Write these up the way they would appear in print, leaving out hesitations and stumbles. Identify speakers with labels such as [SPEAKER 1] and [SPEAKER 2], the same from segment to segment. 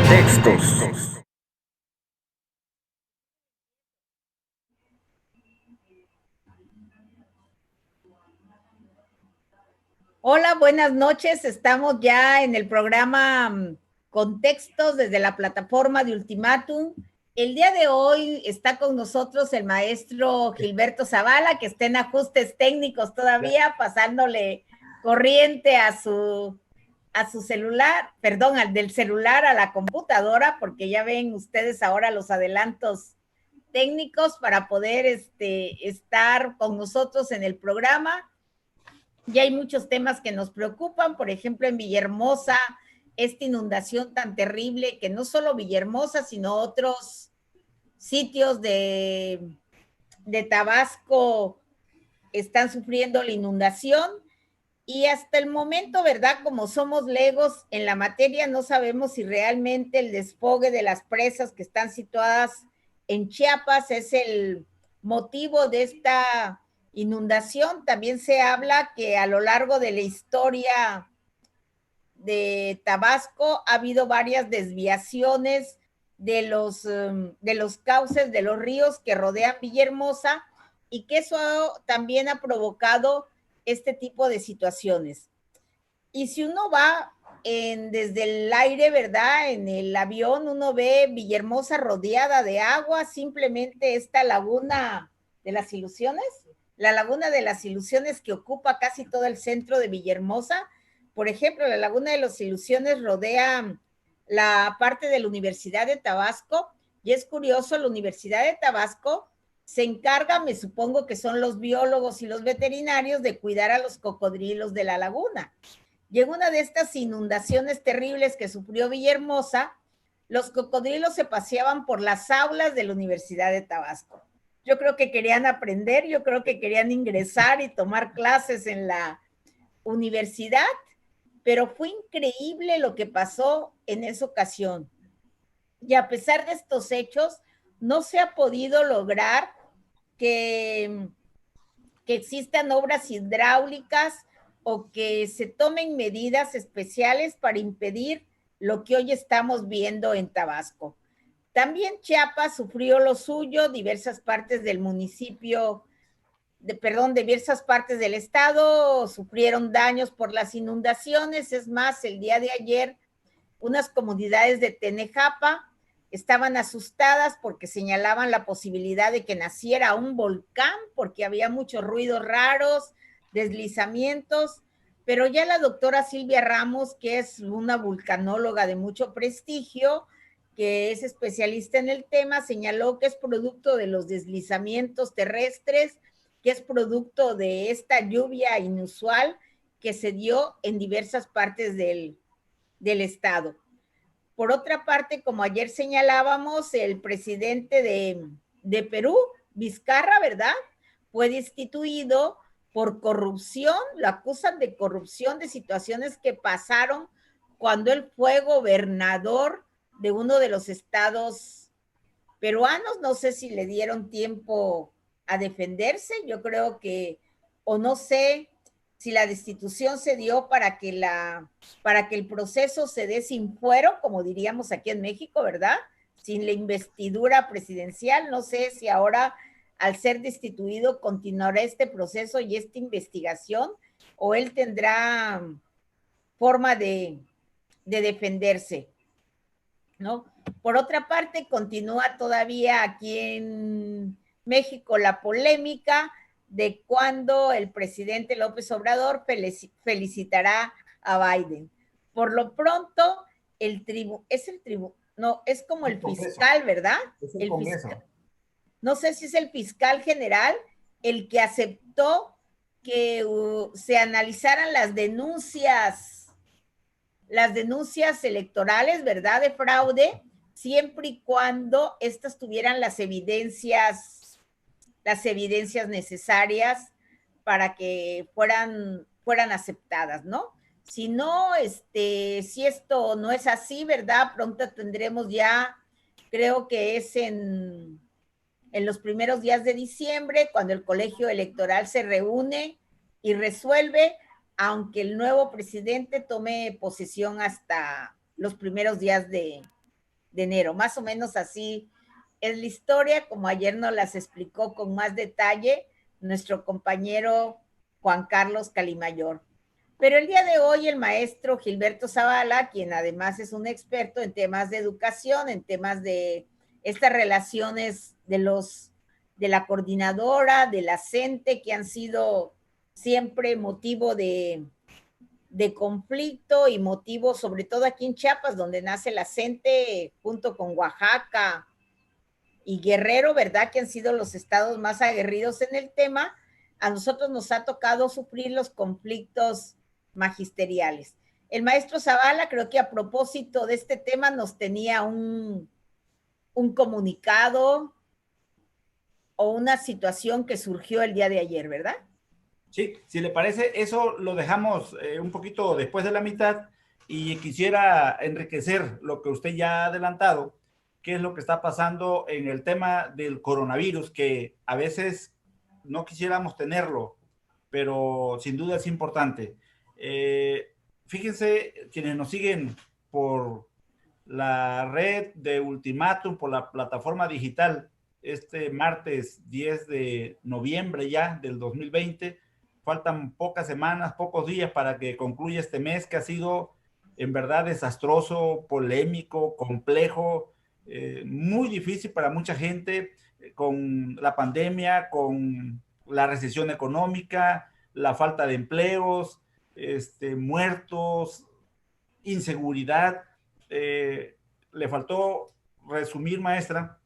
[SPEAKER 1] Contextos.
[SPEAKER 2] Hola, buenas noches. Estamos ya en el programa Contextos desde la plataforma de Ultimátum. El día de hoy está con nosotros el maestro Gilberto Zavala, que está en ajustes técnicos todavía, pasándole corriente a su celular, perdón, del celular a la computadora, porque ya ven ustedes ahora los adelantos técnicos para poder estar con nosotros en el programa. Ya hay muchos temas que nos preocupan, por ejemplo, en Villahermosa, esta inundación tan terrible que no solo Villahermosa, sino otros sitios de Tabasco están sufriendo la inundación. Y hasta el momento, ¿verdad? Como somos legos en la materia, no sabemos si realmente el desfogue de las presas que están situadas en Chiapas es el motivo de esta inundación. También se habla que a lo largo de la historia de Tabasco ha habido varias desviaciones de los cauces de los ríos que rodean Villahermosa y que eso también ha provocado este tipo de situaciones. Y si uno va desde el aire, ¿verdad? En el avión uno ve Villahermosa rodeada de agua, simplemente esta laguna de las ilusiones, la laguna de las ilusiones que ocupa casi todo el centro de Villahermosa. Por ejemplo, la laguna de las ilusiones rodea la parte de la Universidad de Tabasco y es curioso, la Universidad de Tabasco se encarga, me supongo que son los biólogos y los veterinarios, de cuidar a los cocodrilos de la laguna. Y en una de estas inundaciones terribles que sufrió Villahermosa, los cocodrilos se paseaban por las aulas de la Universidad de Tabasco. Yo creo que querían aprender, yo creo que querían ingresar y tomar clases en la universidad, pero fue increíble lo que pasó en esa ocasión. Y a pesar de estos hechos, no se ha podido lograr que que existan obras hidráulicas o que se tomen medidas especiales para impedir lo que hoy estamos viendo en Tabasco. También Chiapas sufrió lo suyo, diversas partes del municipio, diversas partes del estado sufrieron daños por las inundaciones. Es más, el día de ayer, unas comunidades de Tenejapa estaban asustadas porque señalaban la posibilidad de que naciera un volcán, porque había muchos ruidos raros, deslizamientos, pero ya la doctora Silvia Ramos, que es una vulcanóloga de mucho prestigio, que es especialista en el tema, señaló que es producto de los deslizamientos terrestres, que es producto de esta lluvia inusual que se dio en diversas partes del estado. Por otra parte, como ayer señalábamos, el presidente de Perú, Vizcarra, ¿verdad? Fue destituido por corrupción, lo acusan de corrupción, de situaciones que pasaron cuando él fue gobernador de uno de los estados peruanos. No sé si le dieron tiempo a defenderse, yo creo que, o no sé si la destitución se dio para que el proceso se dé sin fuero, como diríamos aquí en México, ¿verdad? Sin la investidura presidencial. No sé si ahora, al ser destituido, continuará este proceso y esta investigación, o él tendrá forma de defenderse, ¿no? Por otra parte, continúa todavía aquí en México la polémica de cuándo el presidente López Obrador felicitará a Biden. Por lo pronto, no, es como el fiscal, ¿verdad?
[SPEAKER 3] Es el
[SPEAKER 2] El fiscal,
[SPEAKER 3] Congreso.
[SPEAKER 2] no sé si es el fiscal general el que aceptó que se analizaran las denuncias electorales, ¿verdad?, de fraude, siempre y cuando estas tuvieran las evidencias necesarias para que fueran aceptadas, ¿no? Si no, si esto no es así, ¿verdad? Pronto tendremos ya, creo que es en los primeros días de diciembre, cuando el colegio electoral se reúne y resuelve, aunque el nuevo presidente tome posesión hasta los primeros días de enero. Más o menos así es la historia, como ayer nos las explicó con más detalle nuestro compañero Juan Carlos Calimayor. Pero el día de hoy el maestro Gilberto Zavala, quien además es un experto en temas de educación, en temas de estas relaciones de la coordinadora, de la CENTE, que han sido siempre motivo de conflicto y motivo, sobre todo aquí en Chiapas, donde nace la CENTE, junto con Oaxaca y Guerrero, ¿verdad? Que han sido los estados más aguerridos en el tema. A nosotros nos ha tocado sufrir los conflictos magisteriales. El maestro Zavala, creo que a propósito de este tema, nos tenía un comunicado o una situación que surgió el día de ayer, ¿verdad?
[SPEAKER 1] Sí, si le parece, eso lo dejamos un poquito después de la mitad y quisiera enriquecer lo que usted ya ha adelantado, qué es lo que está pasando en el tema del coronavirus, que a veces no quisiéramos tenerlo, pero sin duda es importante. Fíjense, quienes nos siguen por la red de Ultimátum, por la plataforma digital, este martes 10 de noviembre ya del 2020, faltan pocas semanas, pocos días para que concluya este mes que ha sido en verdad desastroso, polémico, complejo, muy difícil para mucha gente, con la pandemia, con la recesión económica, la falta de empleos, muertos, inseguridad. Le faltó resumir, maestra,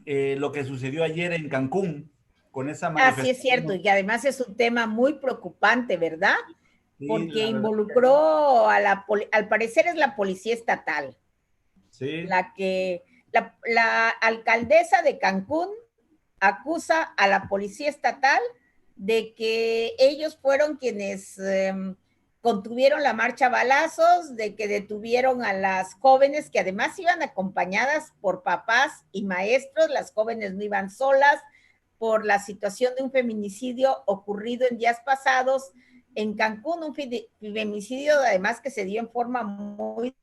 [SPEAKER 1] lo que sucedió ayer en Cancún con esa
[SPEAKER 2] Así es cierto,
[SPEAKER 1] manifestación.
[SPEAKER 2] y además es un tema muy preocupante, ¿verdad?
[SPEAKER 1] Sí,
[SPEAKER 2] Porque
[SPEAKER 1] la verdad.
[SPEAKER 2] involucró al parecer es la policía estatal,
[SPEAKER 1] Sí,
[SPEAKER 2] la que, la alcaldesa de Cancún acusa a la policía estatal de que ellos fueron quienes contuvieron la marcha a balazos, de que detuvieron a las jóvenes que además iban acompañadas por papás y maestros, las jóvenes no iban solas, por la situación de un feminicidio ocurrido en días pasados en Cancún, un feminicidio además que se dio en forma muy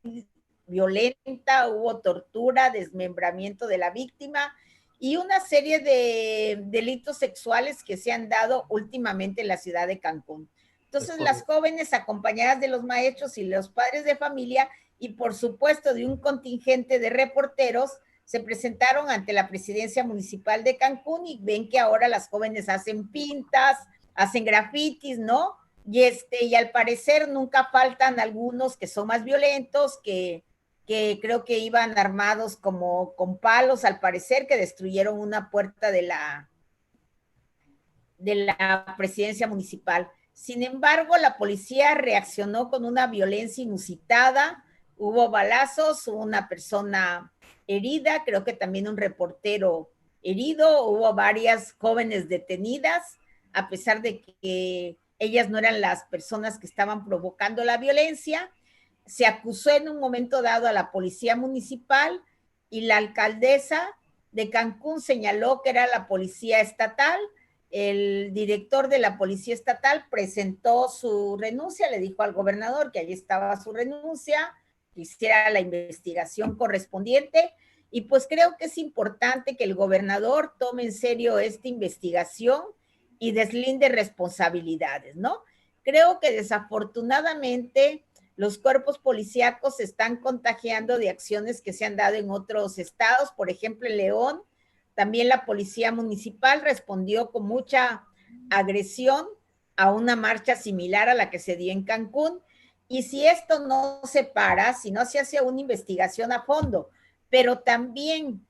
[SPEAKER 2] violenta, hubo tortura, desmembramiento de la víctima y una serie de delitos sexuales que se han dado últimamente en la ciudad de Cancún.
[SPEAKER 1] es
[SPEAKER 2] Entonces, las
[SPEAKER 1] correcto.
[SPEAKER 2] jóvenes acompañadas de los maestros y los padres de familia y por supuesto de un contingente de reporteros se presentaron ante la presidencia municipal de Cancún y ven que ahora las jóvenes hacen pintas, hacen grafitis, ¿no? Y al parecer nunca faltan algunos que son más violentos, que creo que iban armados como con palos, al parecer, que destruyeron una puerta de la presidencia municipal. Sin embargo, la policía reaccionó con una violencia inusitada, hubo balazos, hubo una persona herida, creo que también un reportero herido, hubo varias jóvenes detenidas, a pesar de que ellas no eran las personas que estaban provocando la violencia. Se acusó en un momento dado a la policía municipal y la alcaldesa de Cancún señaló que era la policía estatal. El director de la policía estatal presentó su renuncia, le dijo al gobernador que allí estaba su renuncia, que hiciera la investigación correspondiente. Y pues creo que es importante que el gobernador tome en serio esta investigación y deslinde responsabilidades, ¿no? Creo que desafortunadamente los cuerpos policíacos se están contagiando de acciones que se han dado en otros estados, por ejemplo, en León, también la policía municipal respondió con mucha agresión a una marcha similar a la que se dio en Cancún. Y si esto no se para, si no se hace una investigación a fondo, pero también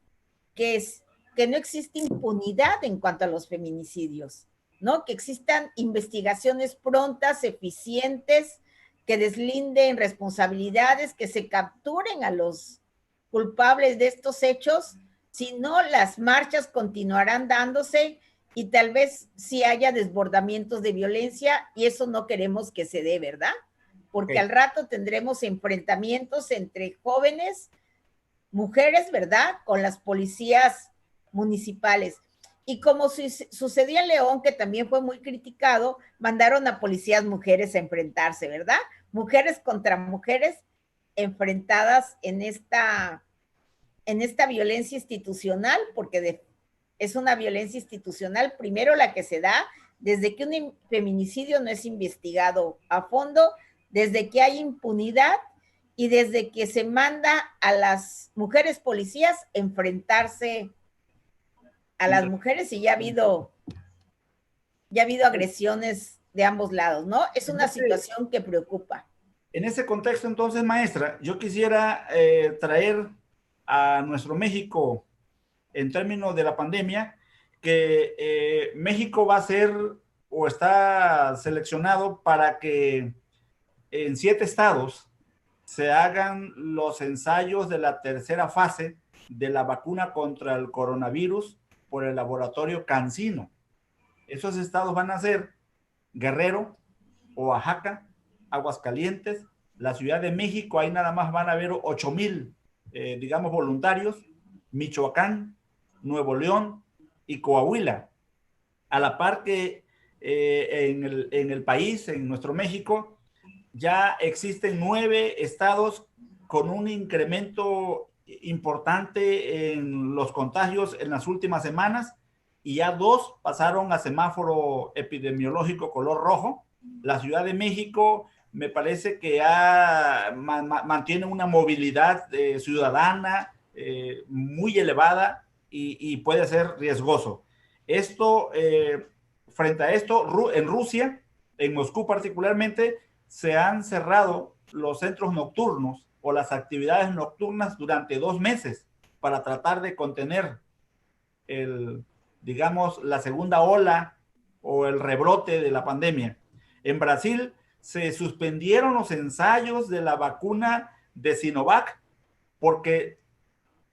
[SPEAKER 2] que, es, que no existe impunidad en cuanto a los feminicidios, ¿no? Que existan investigaciones prontas, eficientes, que deslinden responsabilidades, que se capturen a los culpables de estos hechos, si no, las marchas continuarán dándose y tal vez sí haya desbordamientos de violencia y eso no queremos que se dé, ¿verdad? Porque
[SPEAKER 1] Okay.
[SPEAKER 2] al rato tendremos enfrentamientos entre jóvenes, mujeres, ¿verdad? Con las policías municipales. Y como sucedió en León, que también fue muy criticado, mandaron a policías mujeres a enfrentarse, ¿verdad? Mujeres contra mujeres enfrentadas en esta en esta violencia institucional, porque es una violencia institucional, primero la que se da desde que un feminicidio no es investigado a fondo, desde que hay impunidad y desde que se manda a las mujeres policías enfrentarse a las mujeres y ya ha habido agresiones de ambos lados, ¿no? Es una situación que preocupa.
[SPEAKER 1] En ese contexto, entonces, maestra, yo quisiera traer a nuestro México en términos de la pandemia, que México va a ser o está seleccionado para que en 7 estados se hagan los ensayos de la tercera fase de la vacuna contra el coronavirus por el laboratorio CanSino. Esos estados van a ser Guerrero, Oaxaca, Aguascalientes, la Ciudad de México, ahí nada más van a haber 8,000, digamos, voluntarios, Michoacán, Nuevo León y Coahuila. A la par que en el país, en nuestro México, ya existen 9 estados con un incremento importante en los contagios en las últimas semanas y ya 2 pasaron a semáforo epidemiológico color rojo. La Ciudad de México me parece que mantiene una movilidad ciudadana muy elevada y puede ser riesgoso. Esto, frente a esto, en Rusia, en Moscú particularmente, se han cerrado los centros nocturnos o las actividades nocturnas durante 2 meses para tratar de contener digamos, la segunda ola o el rebrote de la pandemia. En Brasil se suspendieron los ensayos de la vacuna de Sinovac porque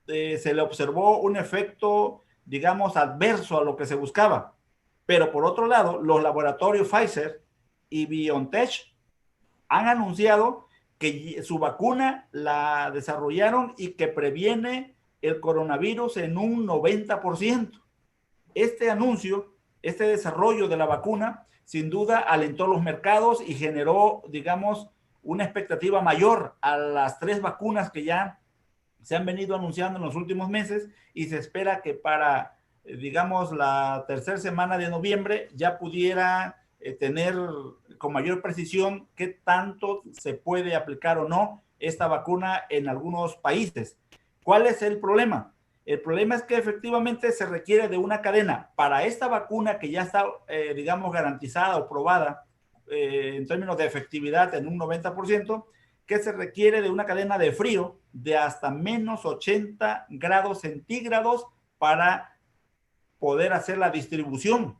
[SPEAKER 1] se le observó un efecto, digamos, adverso a lo que se buscaba. Pero por otro lado, los laboratorios Pfizer y BioNTech han anunciado que su vacuna la desarrollaron y que previene el coronavirus en un 90%. Este anuncio, este desarrollo de la vacuna, sin duda alentó los mercados y generó, digamos, una expectativa mayor a las 3 vacunas que ya se han venido anunciando en los últimos meses y se espera que para, digamos, la tercera semana de noviembre ya pudiera tener con mayor precisión qué tanto se puede aplicar o no esta vacuna en algunos países. ¿Cuál es el problema? El problema es que efectivamente se requiere de una cadena para esta vacuna que ya está, digamos, garantizada o probada en términos de efectividad en un 90%, que se requiere de una cadena de frío de hasta menos 80 grados centígrados para poder hacer la distribución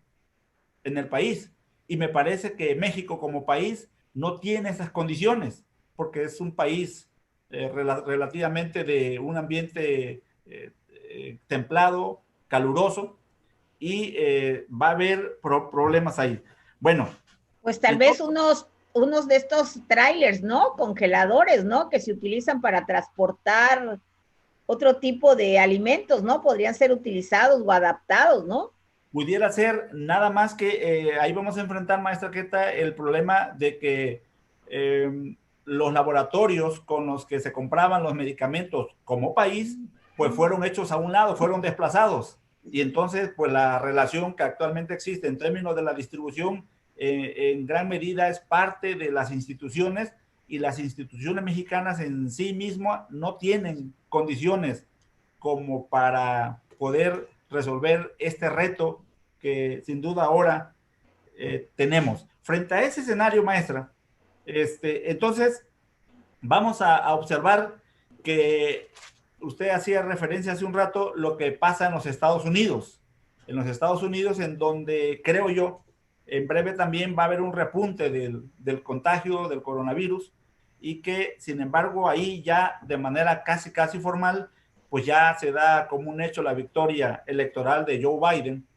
[SPEAKER 1] en el país. Y me parece que México como país no tiene esas condiciones, porque es un país relativamente de un ambiente templado, caluroso, y va a haber problemas ahí. Bueno.
[SPEAKER 2] Pues tal vez unos de estos trailers, ¿no? Congeladores, ¿no? Que se utilizan para transportar otro tipo de alimentos, ¿no? Podrían ser utilizados o adaptados, ¿no?
[SPEAKER 1] Pudiera ser, nada más que ahí vamos a enfrentar, maestra Queta, el problema de que los laboratorios con los que se compraban los medicamentos como país, pues fueron hechos a un lado, fueron desplazados. Y entonces, pues la relación que actualmente existe en términos de la distribución en gran medida es parte de las instituciones, y las instituciones mexicanas en sí mismas no tienen condiciones como para poder resolver este reto que sin duda ahora tenemos. Frente a ese escenario, maestra, entonces vamos a observar que usted hacía referencia hace un rato lo que pasa en los Estados Unidos. En los Estados Unidos, en donde creo yo, en breve también va a haber un repunte del contagio del coronavirus, y que, sin embargo, ahí ya de manera casi formal, pues ya se da como un hecho la victoria electoral de Joe Biden,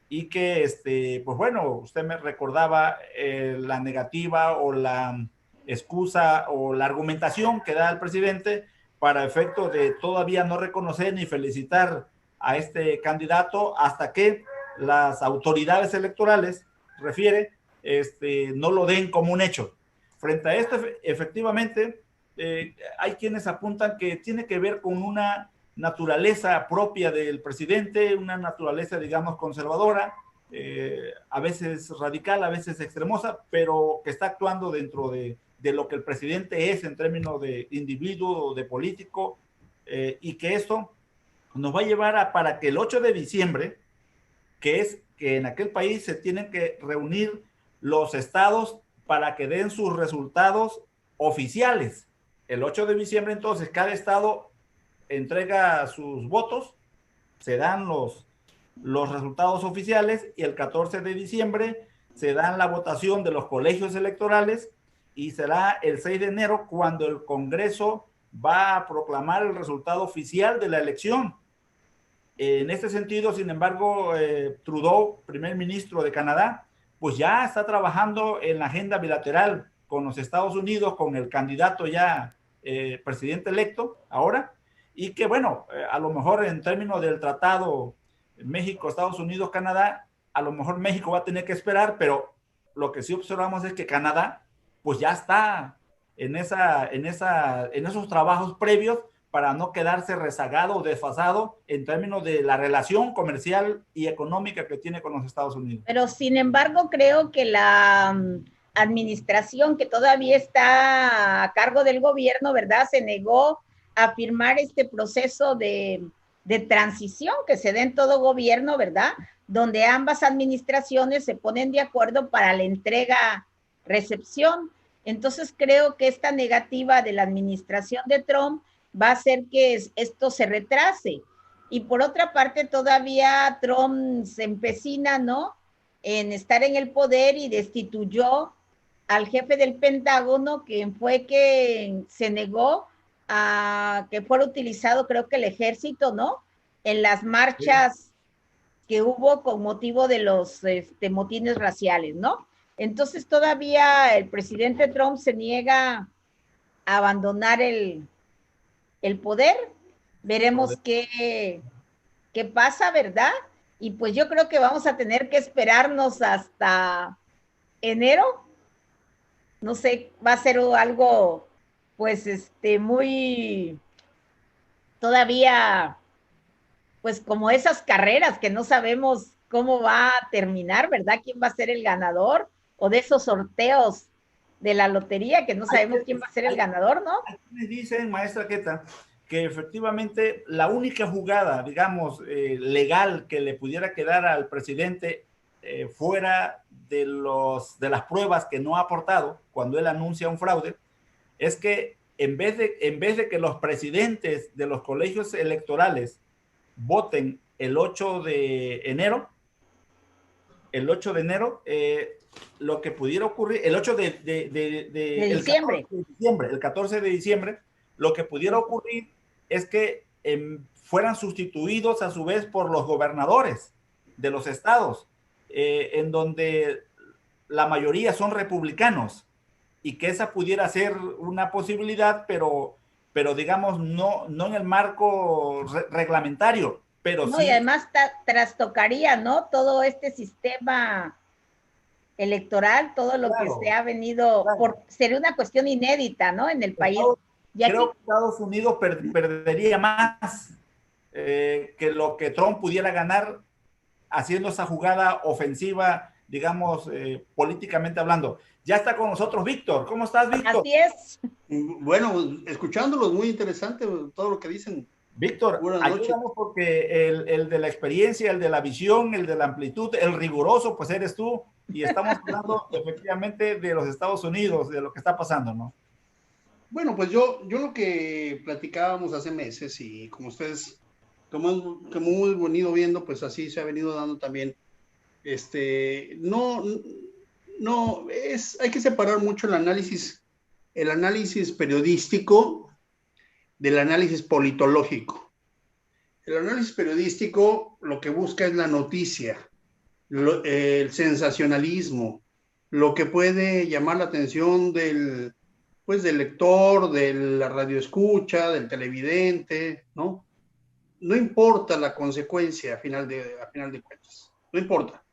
[SPEAKER 1] y que, pues bueno, usted me recordaba la negativa o la excusa o la argumentación que da el presidente para efecto de todavía no reconocer ni felicitar a este candidato hasta que las autoridades electorales, refiere, no lo den como un hecho. Frente a esto, efectivamente, hay quienes apuntan que tiene que ver con una naturaleza propia del presidente, una naturaleza, digamos, conservadora, a veces radical, a veces extremosa, pero que está actuando dentro de lo que el presidente es en términos de individuo, de político, y que esto nos va a llevar para que el 8 de diciembre, que es que en aquel país se tienen que reunir los estados para que den sus resultados oficiales. El 8 de diciembre, entonces, cada estado entrega sus votos, se dan los resultados oficiales y el 14 de diciembre se dan la votación de los colegios electorales y será el 6 de enero cuando el Congreso va a proclamar el resultado oficial de la elección. En este sentido, sin embargo, Trudeau, primer ministro de Canadá, pues ya está trabajando en la agenda bilateral con los Estados Unidos, con el candidato ya presidente electo ahora, y que bueno, a lo mejor en términos del tratado México, Estados Unidos, Canadá, a lo mejor México va a tener que esperar, pero lo que sí observamos es que Canadá pues ya está en esos trabajos previos para no quedarse rezagado o desfasado en términos de la relación comercial y económica que tiene con los Estados Unidos.
[SPEAKER 2] Pero sin embargo, creo que la administración que todavía está a cargo del gobierno, ¿verdad?, se negó a firmar este proceso de transición que se da en todo gobierno, ¿verdad?, donde ambas administraciones se ponen de acuerdo para la entrega-recepción. Entonces creo que esta negativa de la administración de Trump va a hacer que esto se retrase. Y por otra parte, todavía Trump se empecina, ¿no?, en estar en el poder y destituyó al jefe del Pentágono, quien fue que se negó a que fuera utilizado, creo que el ejército, ¿no?, en las marchas que hubo con motivo de los motines raciales, ¿no? Entonces todavía el presidente Trump se niega a abandonar el poder. Veremos qué pasa, ¿verdad? Y pues yo creo que vamos a tener que esperarnos hasta enero. No sé, va a ser algo, pues, muy, todavía, pues, como esas carreras que no sabemos cómo va a terminar, ¿verdad? ¿Quién va a ser el ganador? O de esos sorteos de la lotería que no sabemos quién va a ser el ganador, ¿no?
[SPEAKER 1] Me dicen, maestra Queta, que efectivamente la única jugada, digamos, legal que le pudiera quedar al presidente fuera de las pruebas que no ha aportado cuando él anuncia un fraude, es que en vez de que los presidentes de los colegios electorales voten el 8 de enero, lo que pudiera ocurrir, el 8 de
[SPEAKER 2] diciembre.
[SPEAKER 1] El 14 de diciembre, lo que pudiera ocurrir es que fueran sustituidos a su vez por los gobernadores de los estados, en donde la mayoría son republicanos, y que esa pudiera ser una posibilidad, pero digamos, no en el marco reglamentario, pero
[SPEAKER 2] no,
[SPEAKER 1] sí.
[SPEAKER 2] Y además trastocaría, ¿no?, todo este sistema electoral, todo lo que se ha venido, sería una cuestión inédita, ¿no?, en el país.
[SPEAKER 1] Creo que Estados Unidos perdería más que lo que Trump pudiera ganar haciendo esa jugada ofensiva, digamos, políticamente hablando. Ya está con nosotros Víctor. ¿Cómo estás, Víctor?
[SPEAKER 2] Así es.
[SPEAKER 3] Bueno, escuchándolos, muy interesante todo lo que dicen.
[SPEAKER 1] Víctor, ayúdanos porque el de la experiencia, el de la visión, el de la amplitud, el riguroso, pues eres tú, y estamos hablando efectivamente de los Estados Unidos, de lo que está pasando, ¿no?
[SPEAKER 3] Bueno, pues yo lo que platicábamos hace meses, y como ustedes, como hemos venido viendo, pues así se ha venido dando también, hay que separar mucho el análisis periodístico del análisis politológico. El análisis periodístico lo que busca es la noticia, el sensacionalismo, lo que puede llamar la atención del lector, de la radioescucha, del televidente, ¿no? No importa la consecuencia a final de cuentas, no importa.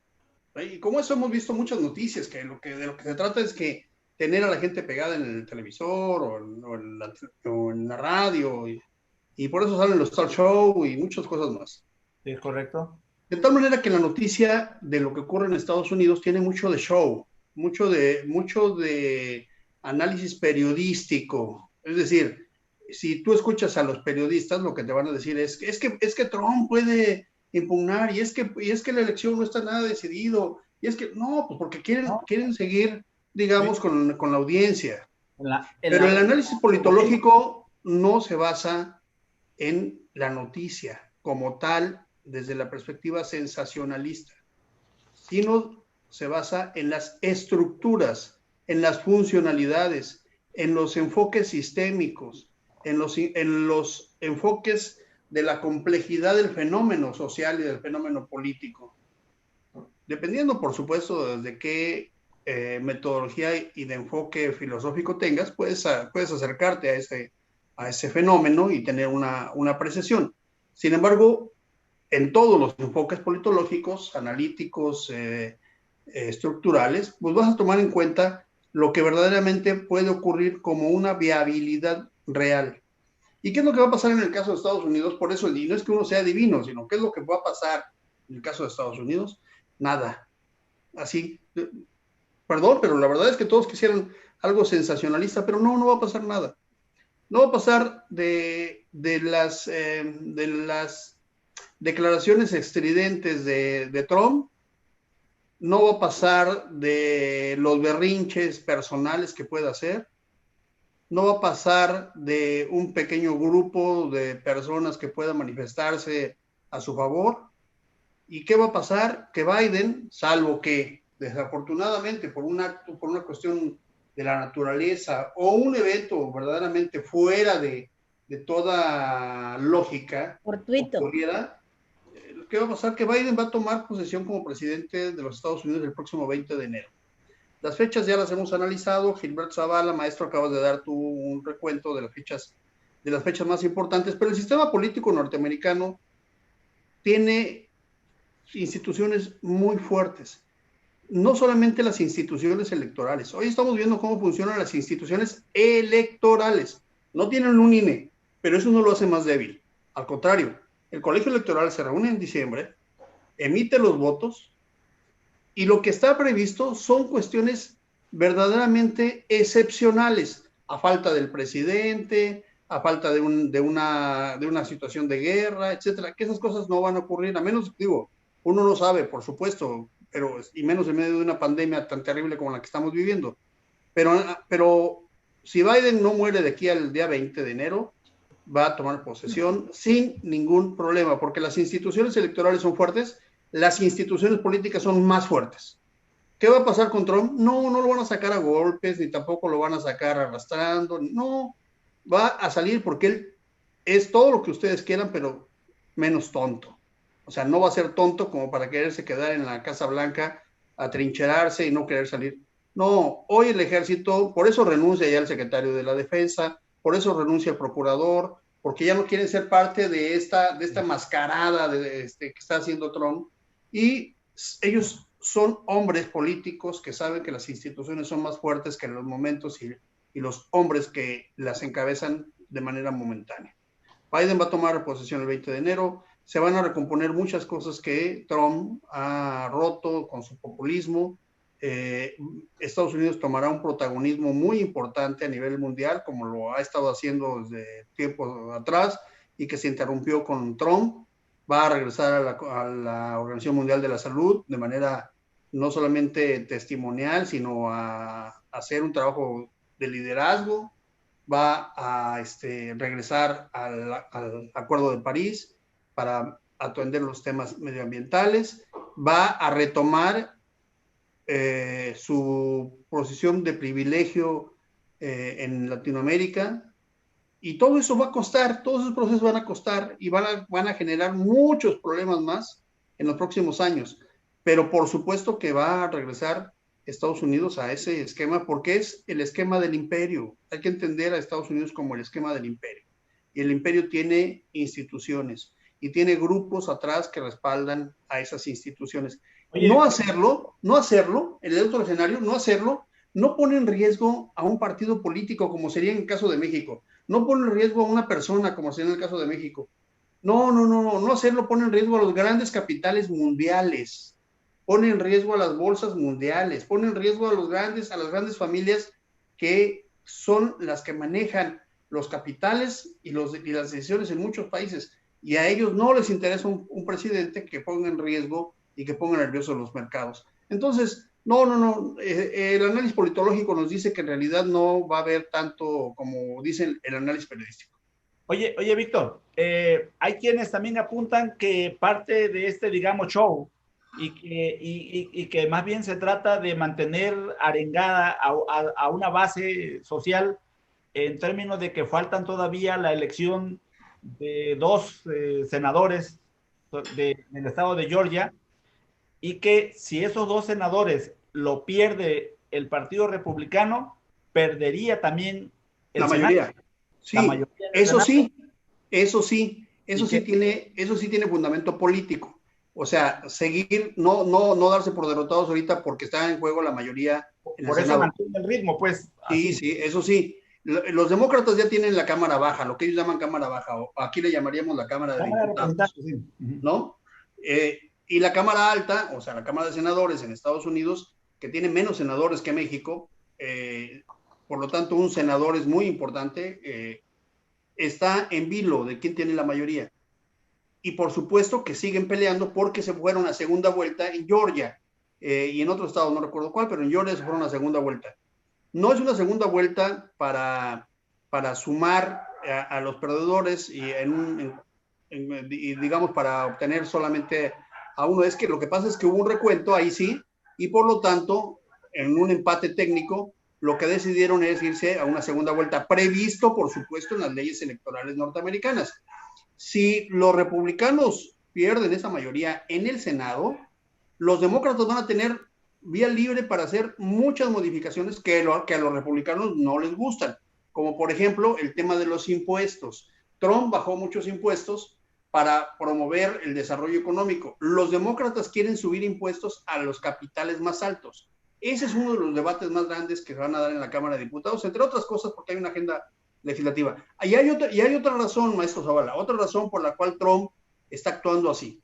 [SPEAKER 3] Y como eso hemos visto muchas noticias, que de lo que se trata es que tener a la gente pegada en el televisor o en la radio, y por eso salen los talk show y muchas cosas más.
[SPEAKER 1] Sí, es correcto.
[SPEAKER 3] De tal manera que la noticia de lo que ocurre en Estados Unidos tiene mucho de show, mucho de análisis periodístico. Es decir, si tú escuchas a los periodistas, lo que te van a decir es que Trump puede impugnar, y es que la elección no está nada decidido, y es que no, pues porque quieren seguir, digamos, con la audiencia. Pero el análisis politológico no se basa en la noticia como tal, desde la perspectiva sensacionalista, sino se basa en las estructuras, en las funcionalidades, en los enfoques sistémicos, en los enfoques de la complejidad del fenómeno social y del fenómeno político. Dependiendo, por supuesto, de qué metodología y de enfoque filosófico tengas, puedes acercarte a ese fenómeno y tener una apreciación. Sin embargo, en todos los enfoques politológicos, analíticos, estructurales, pues vas a tomar en cuenta lo que verdaderamente puede ocurrir como una viabilidad real. ¿Y qué es lo que va a pasar en el caso de Estados Unidos? Por eso, y no es que uno sea divino, sino qué es lo que va a pasar en el caso de Estados Unidos. Nada. Así, perdón, pero la verdad es que todos quisieran algo sensacionalista, pero no va a pasar nada. No va a pasar de las declaraciones estridentes de Trump, no va a pasar de los berrinches personales que pueda hacer, no va a pasar de un pequeño grupo de personas que puedan manifestarse a su favor. ¿Y qué va a pasar? Que Biden, salvo que desafortunadamente por una cuestión de la naturaleza o un evento verdaderamente fuera de toda lógica,
[SPEAKER 2] fortuito,
[SPEAKER 3] ¿qué va a pasar? Que Biden va a tomar posesión como presidente de los Estados Unidos el próximo 20 de enero. Las fechas ya las hemos analizado. Gilberto Zavala, maestro, acabas de dar tú un recuento de las fechas más importantes, pero el sistema político norteamericano tiene instituciones muy fuertes. No solamente las instituciones electorales. Hoy estamos viendo cómo funcionan las instituciones electorales. No tienen un INE, pero eso no lo hace más débil. Al contrario, el colegio electoral se reúne en diciembre, emite los votos, y lo que está previsto son cuestiones verdaderamente excepcionales, a falta del presidente, a falta de una situación de guerra, etcétera, que esas cosas no van a ocurrir, a menos, uno no sabe, por supuesto, y menos en medio de una pandemia tan terrible como la que estamos viviendo. Pero si Biden no muere de aquí al día 20 de enero, va a tomar posesión sin ningún problema, porque las instituciones electorales son fuertes, las instituciones políticas son más fuertes. ¿Qué va a pasar con Trump? No lo van a sacar a golpes, ni tampoco lo van a sacar arrastrando, no, va a salir porque él es todo lo que ustedes quieran, pero menos tonto. O sea, no va a ser tonto como para quererse quedar en la Casa Blanca, atrincherarse y no querer salir. No, hoy el ejército, por eso renuncia ya el secretario de la Defensa, por eso renuncia el procurador, porque ya no quieren ser parte de esta mascarada que está haciendo Trump. Y ellos son hombres políticos que saben que las instituciones son más fuertes que los momentos y los hombres que las encabezan de manera momentánea. Biden va a tomar posesión el 20 de enero, se van a recomponer muchas cosas que Trump ha roto con su populismo. Estados Unidos tomará un protagonismo muy importante a nivel mundial, como lo ha estado haciendo desde tiempo atrás y que se interrumpió con Trump. Va a regresar a la Organización Mundial de la Salud de manera no solamente testimonial, sino a hacer un trabajo de liderazgo. Va a regresar al Acuerdo de París para atender los temas medioambientales. Va a retomar su posición de privilegio en Latinoamérica, y todo eso va a costar, todos esos procesos van a costar y van a generar muchos problemas más en los próximos años, pero por supuesto que va a regresar Estados Unidos a ese esquema, porque es el esquema del imperio. Hay que entender a Estados Unidos como el esquema del imperio, y el imperio tiene instituciones y tiene grupos atrás que respaldan a esas instituciones. Oye, no hacerlo, en el otro escenario, no pone en riesgo a un partido político como sería en el caso de México. no pone en riesgo a una persona, como sería en el caso de México. No hacerlo pone en riesgo a los grandes capitales mundiales, pone en riesgo a las bolsas mundiales, pone en riesgo a las grandes familias que son las que manejan los capitales y las decisiones en muchos países. Y a ellos no les interesa un presidente que ponga en riesgo y que ponga nerviosos los mercados. Entonces, el análisis politológico nos dice que en realidad no va a haber tanto como dicen el análisis periodístico.
[SPEAKER 1] Oye, Víctor, hay quienes también apuntan que parte de este, digamos, show y que más bien se trata de mantener arengada a una base social en términos de que faltan todavía la elección de dos senadores del estado de Georgia, y que si esos dos senadores lo pierde el Partido Republicano, perdería también el
[SPEAKER 3] la
[SPEAKER 1] Senado.
[SPEAKER 3] mayoría. Sí, eso sí tiene fundamento político. O sea, seguir, no darse por derrotados ahorita porque está en juego la mayoría en el
[SPEAKER 1] Por eso
[SPEAKER 3] Senado.
[SPEAKER 1] mantiene el ritmo, pues. Así.
[SPEAKER 3] Sí, eso sí. Los demócratas ya tienen la Cámara Baja, lo que ellos llaman Cámara Baja, o aquí le llamaríamos la Cámara de Diputados,
[SPEAKER 1] sí.
[SPEAKER 3] ¿no? Y la Cámara Alta, o sea, la Cámara de Senadores en Estados Unidos, que tiene menos senadores que México, por lo tanto, un senador es muy importante, está en vilo de quién tiene la mayoría. Y por supuesto que siguen peleando porque se fueron a segunda vuelta en Georgia y en otro estado, no recuerdo cuál, pero en Georgia se fueron a segunda vuelta. No es una segunda vuelta para sumar a los perdedores y digamos para obtener solamente a uno. Es que lo que pasa es que hubo un recuento ahí sí, y por lo tanto, en un empate técnico, lo que decidieron es irse a una segunda vuelta, previsto, por supuesto, en las leyes electorales norteamericanas. Si los republicanos pierden esa mayoría en el Senado, los demócratas van a tener vía libre para hacer muchas modificaciones que a los republicanos no les gustan, como por ejemplo el tema de los impuestos. Trump bajó muchos impuestos para promover el desarrollo económico. Los demócratas quieren subir impuestos a los capitales más altos. Ese es uno de los debates más grandes que se van a dar en la Cámara de Diputados, entre otras cosas porque hay una agenda legislativa. Y hay otra razón, maestro Zavala, otra razón por la cual Trump está actuando así.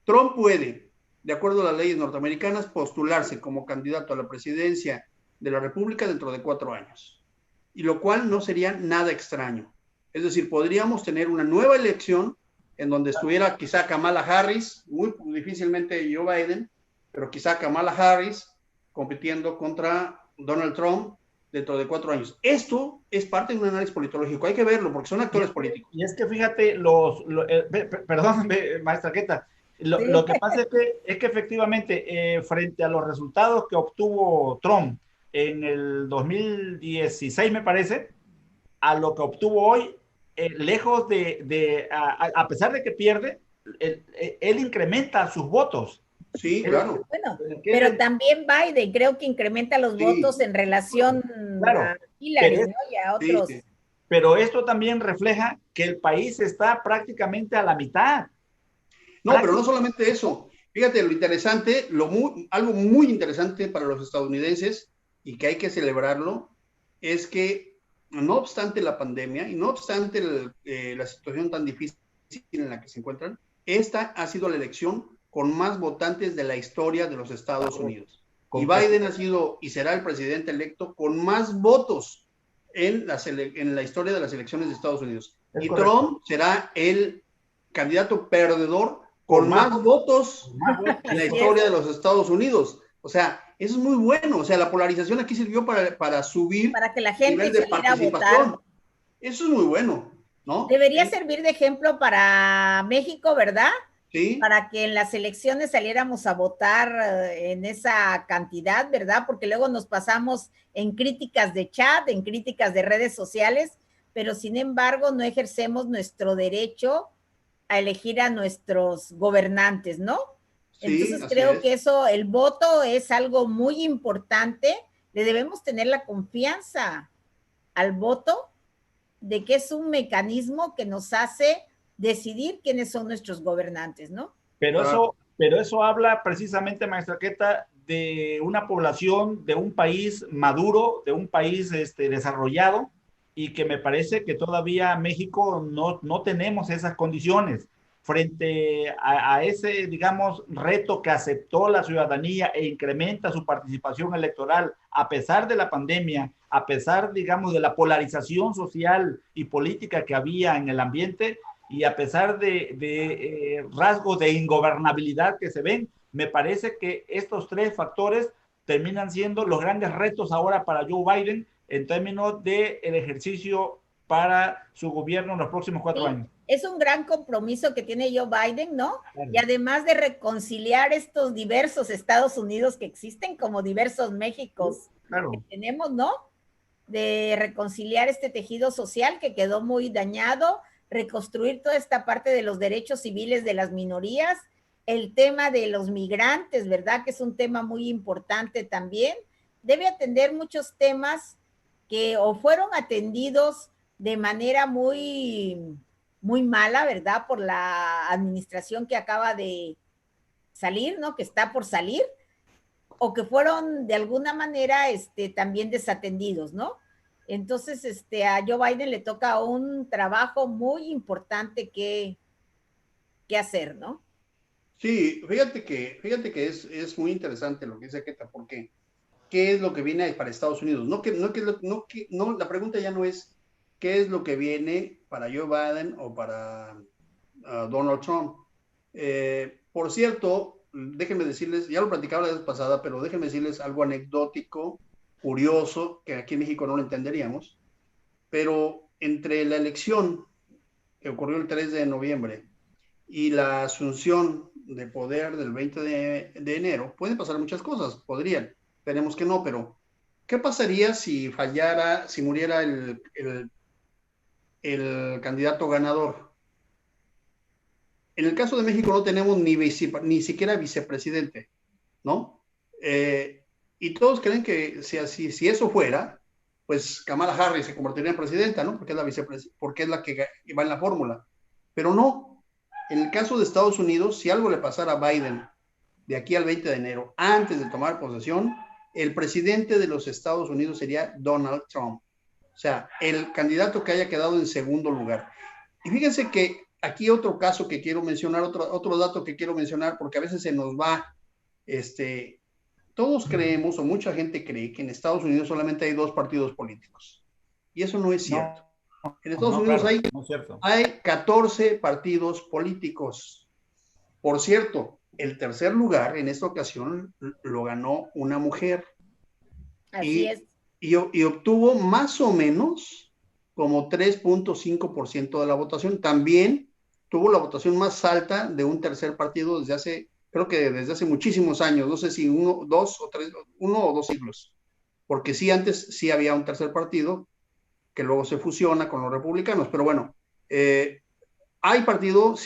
[SPEAKER 3] Trump puede, de acuerdo a las leyes norteamericanas, postularse como candidato a la presidencia de la República dentro de 4 años, y lo cual no sería nada extraño. Es decir, podríamos tener una nueva elección en donde estuviera quizá Kamala Harris, muy difícilmente Joe Biden, pero quizá Kamala Harris compitiendo contra Donald Trump dentro de 4 años. Esto es parte de un análisis politológico, hay que verlo porque son actores políticos.
[SPEAKER 1] Y es que fíjate, perdón, maestra Queta, lo que pasa es que efectivamente, frente a los resultados que obtuvo Trump en el 2016, me parece, a lo que obtuvo hoy, lejos a pesar de que pierde, él incrementa sus votos.
[SPEAKER 3] Sí, claro.
[SPEAKER 2] Bueno, pero también Biden creo que incrementa los votos en relación a Hillary, ¿no? Y a otros.
[SPEAKER 1] Sí. Pero esto también refleja que el país está prácticamente a la mitad.
[SPEAKER 3] No, pero no solamente eso. Fíjate lo interesante, algo muy interesante para los estadounidenses y que hay que celebrarlo, es que no obstante la pandemia y no obstante la situación tan difícil en la que se encuentran, esta ha sido la elección con más votantes de la historia de los Estados Unidos. Y Biden ha sido y será el presidente electo con más votos en la historia de las elecciones de Estados Unidos. Y Trump será el candidato perdedor con más votos en la historia de los Estados Unidos. O sea, eso es muy bueno. O sea, la polarización aquí sirvió para subir
[SPEAKER 2] para que la gente
[SPEAKER 3] nivel de participación. Eso es muy bueno, ¿no?
[SPEAKER 2] Debería servir de ejemplo para México, ¿verdad?
[SPEAKER 3] Sí.
[SPEAKER 2] Para que en las elecciones saliéramos a votar en esa cantidad, ¿verdad? Porque luego nos pasamos en críticas de chat, en críticas de redes sociales, pero sin embargo no ejercemos nuestro derecho a elegir a nuestros gobernantes, ¿no? Sí, entonces creo que eso, el voto es algo muy importante, le debemos tener la confianza al voto de que es un mecanismo que nos hace decidir quiénes son nuestros gobernantes, ¿no?
[SPEAKER 1] Pero eso habla precisamente, maestra Queta, de una población, de un país maduro, de un país desarrollado, y que me parece que todavía México no tenemos esas condiciones frente a ese, digamos, reto que aceptó la ciudadanía e incrementa su participación electoral a pesar de la pandemia, a pesar, digamos, de la polarización social y política que había en el ambiente y a pesar de rasgos de ingobernabilidad que se ven, me parece que estos tres factores terminan siendo los grandes retos ahora para Joe Biden en términos del ejercicio para su gobierno en los próximos 4 años.
[SPEAKER 2] Es un gran compromiso que tiene Joe Biden, ¿no?
[SPEAKER 1] Claro.
[SPEAKER 2] Y además de reconciliar estos diversos Estados Unidos que existen, como diversos Méxicos
[SPEAKER 1] claro.
[SPEAKER 2] que tenemos, ¿no? De reconciliar este tejido social que quedó muy dañado, reconstruir toda esta parte de los derechos civiles de las minorías, el tema de los migrantes, ¿verdad? Que es un tema muy importante también. Debe atender muchos temas que o fueron atendidos de manera muy mala, ¿verdad? Por la administración que acaba de salir, ¿no? Que está por salir, o que fueron de alguna manera también desatendidos, ¿no? Entonces, a Joe Biden le toca un trabajo muy importante que hacer, ¿no?
[SPEAKER 3] Sí, fíjate que es muy interesante lo que dice Keta, porque ¿qué es lo que viene para Estados Unidos? No, la pregunta ya no es qué es lo que viene para Joe Biden o para Donald Trump. Por cierto, déjenme decirles, ya lo platicaba la vez pasada, pero déjenme decirles algo anecdótico, curioso, que aquí en México no lo entenderíamos, pero entre la elección que ocurrió el 3 de noviembre y la asunción de poder del 20 de enero, pueden pasar muchas cosas, podrían, esperemos que no, pero ¿qué pasaría si fallara, si muriera el candidato ganador? En el caso de México no tenemos ni siquiera vicepresidente, ¿no? Y todos creen que si eso fuera, pues Kamala Harris se convertiría en presidenta, ¿no? Porque es la que va en la fórmula. Pero no. En el caso de Estados Unidos, si algo le pasara a Biden de aquí al 20 de enero, antes de tomar posesión, el presidente de los Estados Unidos sería Donald Trump. O sea, el candidato que haya quedado en segundo lugar. Y fíjense que aquí otro caso que quiero mencionar, otro dato que quiero mencionar, porque a veces se nos va, todos creemos, o mucha gente cree, que en Estados Unidos solamente hay 2 partidos políticos. Y eso no es cierto. En Estados Unidos
[SPEAKER 1] claro,
[SPEAKER 3] hay 14 partidos políticos. Por cierto, el tercer lugar en esta ocasión lo ganó una mujer.
[SPEAKER 2] Así es.
[SPEAKER 3] Y obtuvo más o menos como 3.5% de la votación. También tuvo la votación más alta de un tercer partido creo que desde hace muchísimos años, no sé si 1 o 2 siglos, porque sí, antes sí había un tercer partido que luego se fusiona con los republicanos, pero bueno, sí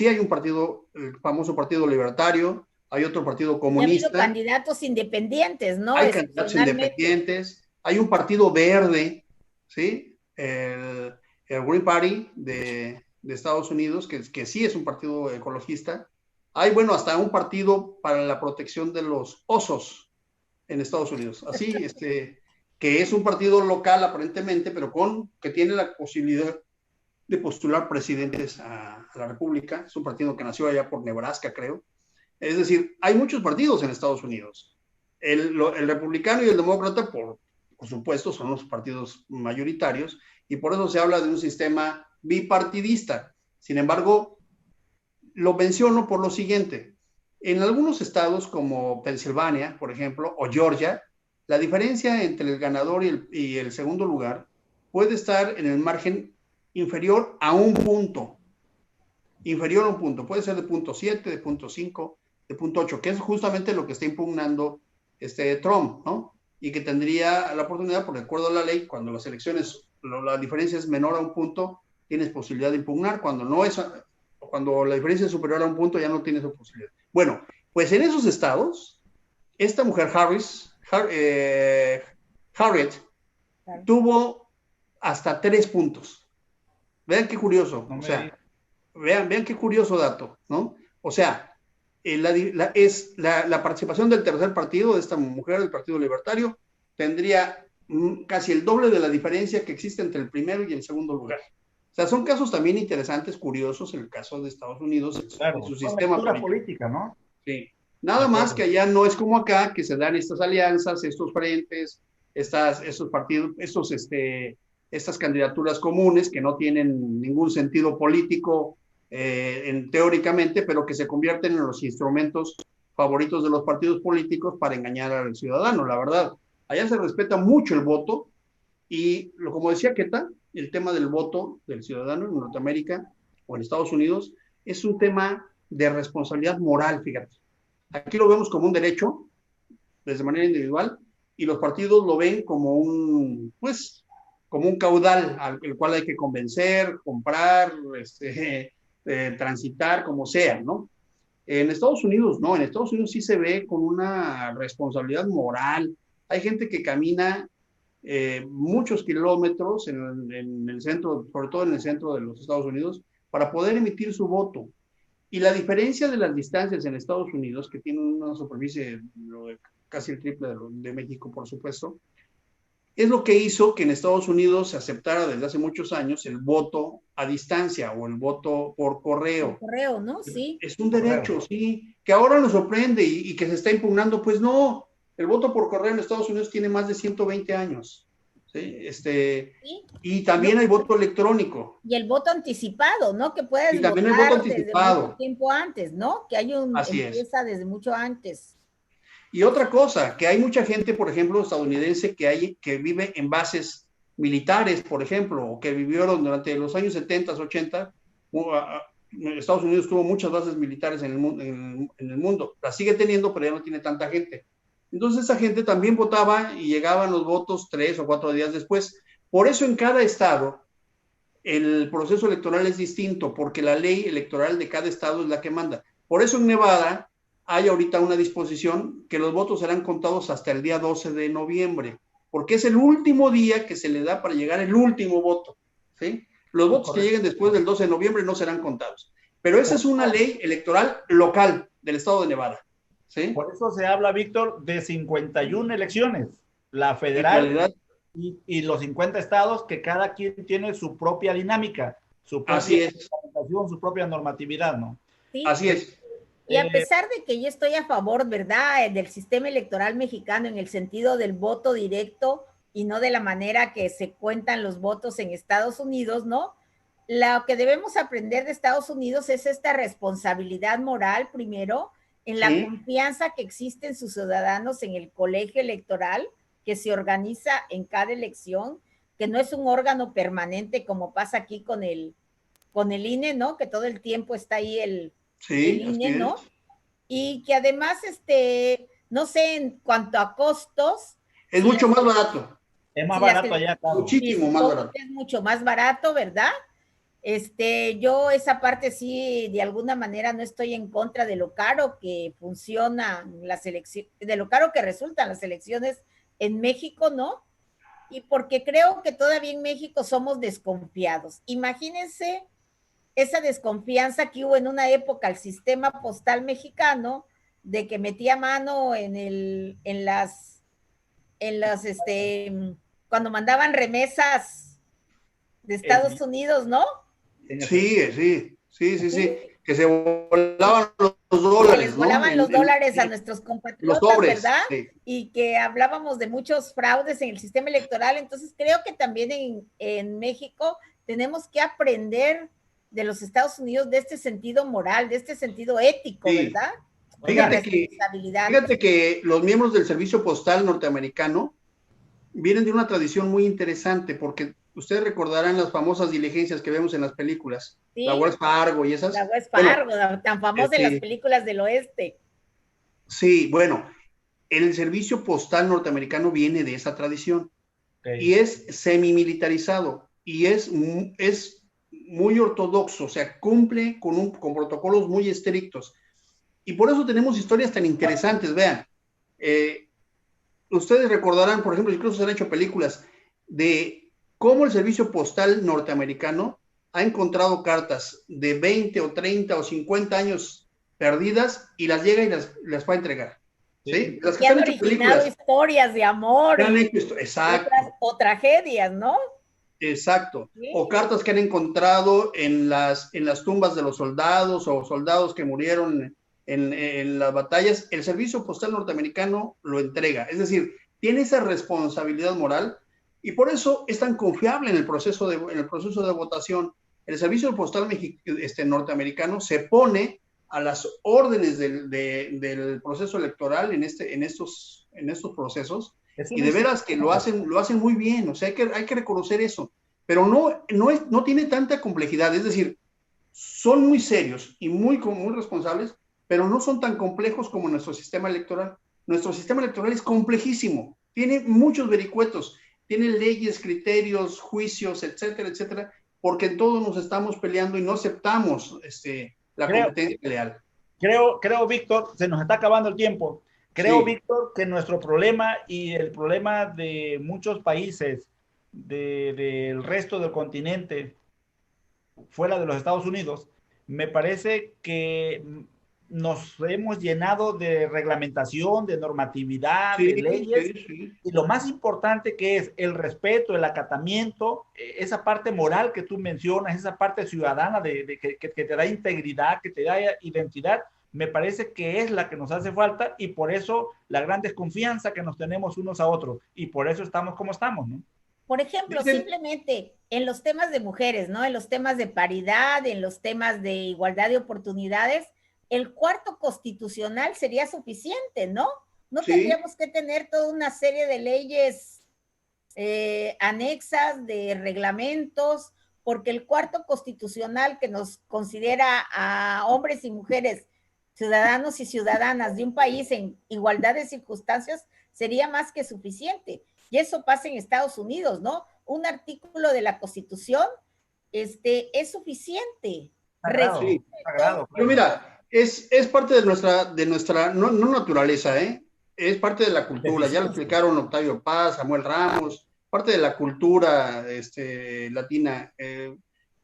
[SPEAKER 3] hay un partido, el famoso Partido Libertario, hay otro partido comunista.
[SPEAKER 2] Ha habido candidatos independientes, ¿no?
[SPEAKER 3] Hay candidatos independientes, hay un partido verde, ¿sí? El Green Party de Estados Unidos, que sí es un partido ecologista. Hay, bueno, hasta un partido para la protección de los osos en Estados Unidos. Así, que es un partido local aparentemente, pero que tiene la posibilidad de postular presidentes a la República. Es un partido que nació allá por Nebraska, creo. Es decir, hay muchos partidos en Estados Unidos. El republicano y el demócrata, por supuesto, son los partidos mayoritarios, y por eso se habla de un sistema bipartidista. Sin embargo, lo menciono por lo siguiente. En algunos estados como Pensilvania, por ejemplo, o Georgia, la diferencia entre el ganador y el segundo lugar puede estar en el margen inferior a un punto. Inferior a un punto. Puede ser de 0.7, de 0.5, de 0.8, que es justamente lo que está impugnando Trump, ¿no? Y que tendría la oportunidad, por de acuerdo a la ley, cuando las elecciones, la diferencia es menor a un punto, tienes posibilidad de impugnar. Cuando la diferencia es superior a un punto, ya no tienes esa posibilidad. Bueno, pues en esos estados, esta mujer Harriet, tuvo hasta 3 puntos. Vean qué curioso. O sea, vean qué curioso dato, ¿no? O sea, la participación del tercer partido de esta mujer, del Partido Libertario, tendría casi el doble de la diferencia que existe entre el primero y el segundo lugar. O sea, son casos también interesantes, curiosos, en el caso de Estados Unidos,
[SPEAKER 1] claro,
[SPEAKER 3] en su sistema
[SPEAKER 1] política, ¿no?
[SPEAKER 3] Sí. Nada más que allá no es como acá, que se dan estas alianzas, estos frentes, estos partidos, estas candidaturas comunes que no tienen ningún sentido político teóricamente, pero que se convierten en los instrumentos favoritos de los partidos políticos para engañar al ciudadano, la verdad. Allá se respeta mucho el voto y, como decía Queta, el tema del voto del ciudadano en Norteamérica o en Estados Unidos es un tema de responsabilidad moral, fíjate. Aquí lo vemos como un derecho, desde manera individual, y los partidos lo ven como como un caudal al cual hay que convencer, comprar, transitar, como sea, ¿no? En Estados Unidos, no, en Estados Unidos sí se ve con una responsabilidad moral. Hay gente que camina muchos kilómetros en el centro, sobre todo en el centro de los Estados Unidos, para poder emitir su voto. Y la diferencia de las distancias en Estados Unidos, que tienen una superficie casi el triple de México, por supuesto, es lo que hizo que en Estados Unidos se aceptara desde hace muchos años el voto a distancia o el voto por correo.
[SPEAKER 2] Por correo, ¿no? Sí.
[SPEAKER 3] Es un derecho, sí, que ahora nos sorprende y que se está impugnando. Pues no, el voto por correo en Estados Unidos tiene más de 120 años. ¿Sí?
[SPEAKER 2] ¿Sí?
[SPEAKER 3] Y también hay voto electrónico.
[SPEAKER 2] Y el voto anticipado, ¿no? Que puedes
[SPEAKER 3] y también
[SPEAKER 2] votar
[SPEAKER 3] el voto anticipado.
[SPEAKER 2] desde mucho tiempo antes, ¿no? Que hay empieza desde mucho antes.
[SPEAKER 3] Y otra cosa, que hay mucha gente, por ejemplo, estadounidense que vive en bases militares, por ejemplo, o que vivieron durante los años 70, 80. Estados Unidos tuvo muchas bases militares en el mundo. Las sigue teniendo, pero ya no tiene tanta gente. Entonces esa gente también votaba y llegaban los votos 3 o 4 días después. Por eso en cada estado el proceso electoral es distinto, porque la ley electoral de cada estado es la que manda. Por eso en Nevada hay ahorita una disposición que los votos serán contados hasta el día 12 de noviembre, porque es el último día que se le da para llegar el último voto, ¿sí? Los votos que lleguen después del 12 de noviembre no serán contados. Pero esa es una ley electoral local del estado de Nevada, ¿sí?
[SPEAKER 1] Por eso se habla, Víctor, de 51 elecciones, la federal y los 50 estados, que cada quien tiene su propia dinámica, su propia su propia normatividad, ¿no?
[SPEAKER 2] Sí.
[SPEAKER 3] Así es.
[SPEAKER 2] Y a pesar de que yo estoy a favor, ¿verdad?, del sistema electoral mexicano en el sentido del voto directo y no de la manera que se cuentan los votos en Estados Unidos, ¿no? Lo que debemos aprender de Estados Unidos es esta responsabilidad moral, primero, en la confianza que existe en sus ciudadanos en el colegio electoral que se organiza en cada elección, que no es un órgano permanente como pasa aquí con el INE, ¿no? Que todo el tiempo está ahí el INE, ¿no? Y que además, no sé, en cuanto a costos,
[SPEAKER 3] es mucho más barato.
[SPEAKER 1] Es más barato allá, claro.
[SPEAKER 3] Muchísimo más barato.
[SPEAKER 2] Es mucho más barato, ¿verdad? Yo esa parte sí, de alguna manera no estoy en contra de lo caro que funcionan las elecciones, de lo caro que resultan las elecciones en México, ¿no? Y porque creo que todavía en México somos desconfiados. Imagínense esa desconfianza que hubo en una época al sistema postal mexicano, de que metía mano cuando mandaban remesas de Estados Unidos, ¿no?
[SPEAKER 3] Sí. Que se volaban los dólares.
[SPEAKER 2] Que les volaban los dólares a nuestros compatriotas, ¿verdad?
[SPEAKER 3] Sí.
[SPEAKER 2] Y que hablábamos de muchos fraudes en el sistema electoral. Entonces creo que también en México tenemos que aprender de los Estados Unidos de este sentido moral, de este sentido ético, ¿verdad?
[SPEAKER 3] Fíjate que los miembros del servicio postal norteamericano vienen de una tradición muy interesante, porque ustedes recordarán las famosas diligencias que vemos en las películas, la Wells Fargo y esas.
[SPEAKER 2] La Wells Fargo, tan famosa en las películas del oeste.
[SPEAKER 3] Sí, bueno, el servicio postal norteamericano viene de esa tradición y es semimilitarizado y es muy ortodoxo, o sea, cumple con protocolos muy estrictos. Y por eso tenemos historias tan interesantes, vean. Ustedes recordarán, por ejemplo, incluso se han hecho películas de cómo el servicio postal norteamericano ha encontrado cartas de 20 o 30 o 50 años perdidas y las llega y las va a entregar. ¿sí? Las que
[SPEAKER 2] Que han
[SPEAKER 3] están hechas
[SPEAKER 2] originado
[SPEAKER 3] películas.
[SPEAKER 2] historias de amor,
[SPEAKER 3] Exacto.
[SPEAKER 2] o tragedias, ¿no?
[SPEAKER 3] Exacto.
[SPEAKER 2] Sí.
[SPEAKER 3] O cartas que han encontrado en las tumbas de los soldados o soldados que murieron en las batallas. El servicio postal norteamericano lo entrega. Es decir, tiene esa responsabilidad moral y por eso es tan confiable en el proceso de votación. El servicio postal norteamericano se pone a las órdenes del proceso electoral en estos procesos. Y de veras que lo hacen muy bien, o sea, hay que reconocer eso, pero no tiene tanta complejidad, es decir, son muy serios y muy responsables, pero no son tan complejos como nuestro sistema electoral. Nuestro sistema electoral es complejísimo, tiene muchos vericuetos, tiene leyes, criterios, juicios, etcétera, etcétera, porque en todo nos estamos peleando y no aceptamos la competencia leal.
[SPEAKER 1] Creo, Víctor, se nos está acabando el tiempo. Creo,
[SPEAKER 3] Sí.
[SPEAKER 1] Víctor, que nuestro problema y el problema de muchos países del resto del continente, fuera de los Estados Unidos, me parece que nos hemos llenado de reglamentación, de normatividad, de leyes,
[SPEAKER 3] Sí.
[SPEAKER 1] y lo más importante que es el respeto, el acatamiento, esa parte moral que tú mencionas, esa parte ciudadana que te da integridad, que te da identidad, me parece que es la que nos hace falta y por eso la gran desconfianza que nos tenemos unos a otros y por eso estamos como estamos, ¿no?
[SPEAKER 2] Por ejemplo, simplemente en los temas de mujeres, ¿no? En los temas de paridad, en los temas de igualdad de oportunidades, el cuarto constitucional sería suficiente, ¿no? No tendríamos que tener toda una serie de leyes anexas, de reglamentos, porque el cuarto constitucional que nos considera a hombres y mujeres, ciudadanos y ciudadanas de un país en igualdad de circunstancias, sería más que suficiente. Y eso pasa en Estados Unidos, ¿no? Un artículo de la Constitución es suficiente.
[SPEAKER 1] Sagrado, sagrado.
[SPEAKER 3] Pero mira, es parte de nuestra no naturaleza, ¿eh? Es parte de la cultura. Ya lo explicaron Octavio Paz, Samuel Ramos, parte de la cultura latina.